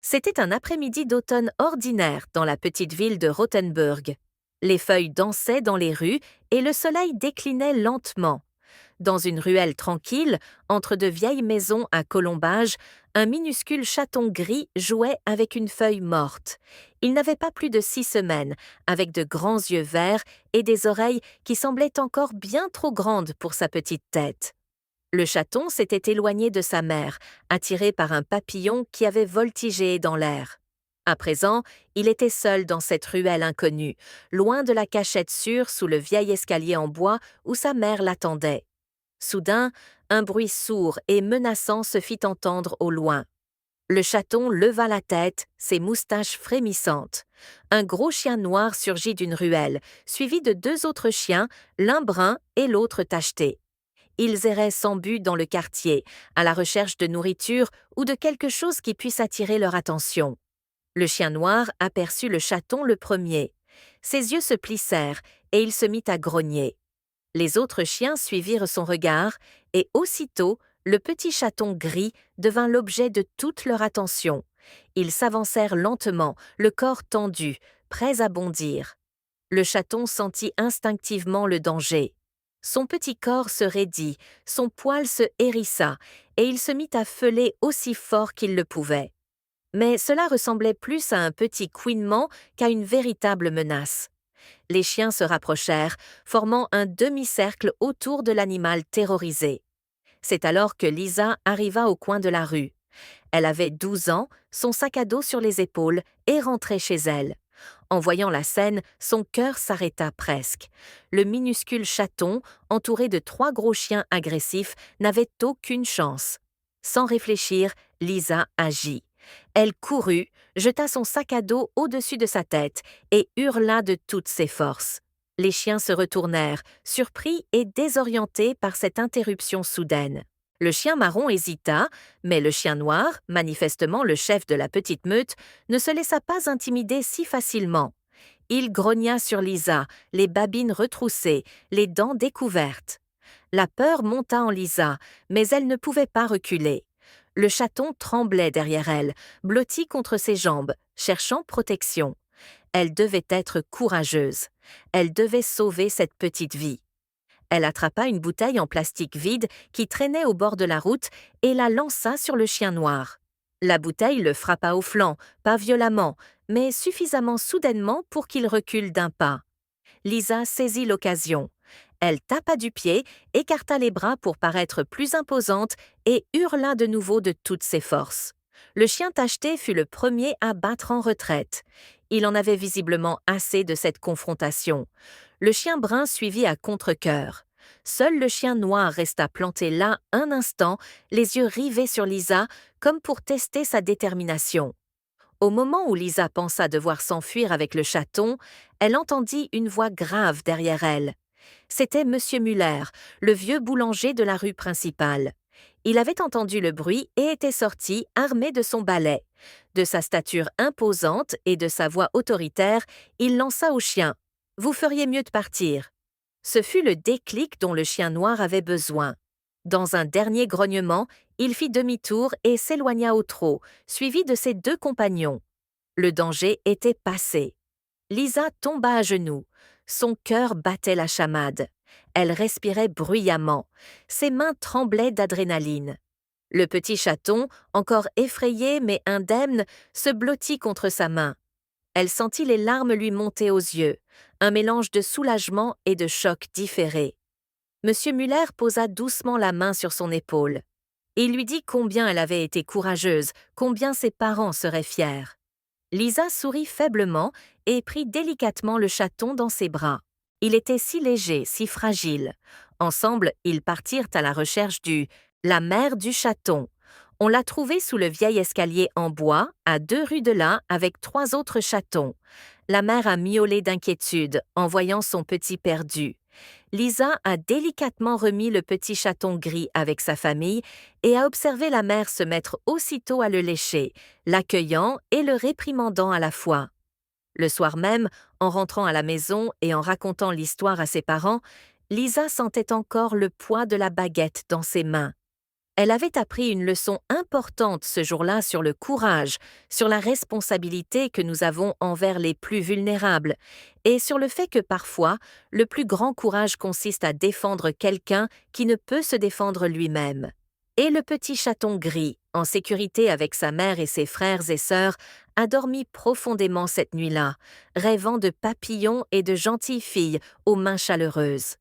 C'était un après-midi d'automne ordinaire dans la petite ville de Rothenburg. Les feuilles dansaient dans les rues et le soleil déclinait lentement. Dans une ruelle tranquille, entre de vieilles maisons à colombages, un minuscule chaton gris jouait avec une feuille morte. Il n'avait pas plus de 6 semaines, avec de grands yeux verts et des oreilles qui semblaient encore bien trop grandes pour sa petite tête. Le chaton s'était éloigné de sa mère, attiré par un papillon qui avait voltigé dans l'air. À présent, il était seul dans cette ruelle inconnue, loin de la cachette sûre sous le vieil escalier en bois où sa mère l'attendait. Soudain, un bruit sourd et menaçant se fit entendre au loin. Le chaton leva la tête, ses moustaches frémissantes. Un gros chien noir surgit d'une ruelle, suivi de 2 autres chiens, l'un brun et l'autre tacheté. Ils erraient sans but dans le quartier, à la recherche de nourriture ou de quelque chose qui puisse attirer leur attention. Le chien noir aperçut le chaton le premier. Ses yeux se plissèrent et il se mit à grogner. Les autres chiens suivirent son regard et aussitôt, le petit chaton gris devint l'objet de toute leur attention. Ils s'avancèrent lentement, le corps tendu, prêts à bondir. Le chaton sentit instinctivement le danger. Son petit corps se raidit, son poil se hérissa, et il se mit à feuler aussi fort qu'il le pouvait. Mais cela ressemblait plus à un petit couinement qu'à une véritable menace. Les chiens se rapprochèrent, formant un demi-cercle autour de l'animal terrorisé. C'est alors que Lisa arriva au coin de la rue. Elle avait 12 ans, son sac à dos sur les épaules, et rentrait chez elle. En voyant la scène, son cœur s'arrêta presque. Le minuscule chaton, entouré de 3 gros chiens agressifs, n'avait aucune chance. Sans réfléchir, Lisa agit. Elle courut, jeta son sac à dos au-dessus de sa tête et hurla de toutes ses forces. Les chiens se retournèrent, surpris et désorientés par cette interruption soudaine. Le chien marron hésita, mais le chien noir, manifestement le chef de la petite meute, ne se laissa pas intimider si facilement. Il grogna sur Lisa, les babines retroussées, les dents découvertes. La peur monta en Lisa, mais elle ne pouvait pas reculer. Le chaton tremblait derrière elle, blotti contre ses jambes, cherchant protection. Elle devait être courageuse. Elle devait sauver cette petite vie. Elle attrapa une bouteille en plastique vide qui traînait au bord de la route et la lança sur le chien noir. La bouteille le frappa au flanc, pas violemment, mais suffisamment soudainement pour qu'il recule d'un pas. Lisa saisit l'occasion. Elle tapa du pied, écarta les bras pour paraître plus imposante et hurla de nouveau de toutes ses forces. Le chien tacheté fut le premier à battre en retraite. Il en avait visiblement assez de cette confrontation. Le chien brun suivit à contre-cœur. Seul le chien noir resta planté là un instant, les yeux rivés sur Lisa, comme pour tester sa détermination. Au moment où Lisa pensa devoir s'enfuir avec le chaton, elle entendit une voix grave derrière elle. C'était Monsieur Muller, le vieux boulanger de la rue principale. Il avait entendu le bruit et était sorti armé de son balai. De sa stature imposante et de sa voix autoritaire, il lança au chien. « Vous feriez mieux de partir. » Ce fut le déclic dont le chien noir avait besoin. Dans un dernier grognement, il fit demi-tour et s'éloigna au trot, suivi de ses 2 compagnons. Le danger était passé. Lisa tomba à genoux. Son cœur battait la chamade. Elle respirait bruyamment. Ses mains tremblaient d'adrénaline. Le petit chaton, encore effrayé mais indemne, se blottit contre sa main. Elle sentit les larmes lui monter aux yeux, un mélange de soulagement et de choc différé. Monsieur Muller posa doucement la main sur son épaule. Il lui dit combien elle avait été courageuse, combien ses parents seraient fiers. Lisa sourit faiblement et prit délicatement le chaton dans ses bras. Il était si léger, si fragile. Ensemble, ils partirent à la recherche la mère du chaton. On l'a trouvé sous le vieil escalier en bois, à 2 rues de là, avec 3 autres chatons. La mère a miaulé d'inquiétude en voyant son petit perdu. Lisa a délicatement remis le petit chaton gris avec sa famille et a observé la mère se mettre aussitôt à le lécher, l'accueillant et le réprimandant à la fois. Le soir même, en rentrant à la maison et en racontant l'histoire à ses parents, Lisa sentait encore le poids de la baguette dans ses mains. Elle avait appris une leçon importante ce jour-là sur le courage, sur la responsabilité que nous avons envers les plus vulnérables, et sur le fait que parfois, le plus grand courage consiste à défendre quelqu'un qui ne peut se défendre lui-même. Et le petit chaton gris, en sécurité avec sa mère et ses frères et sœurs, a dormi profondément cette nuit-là, rêvant de papillons et de gentilles filles aux mains chaleureuses.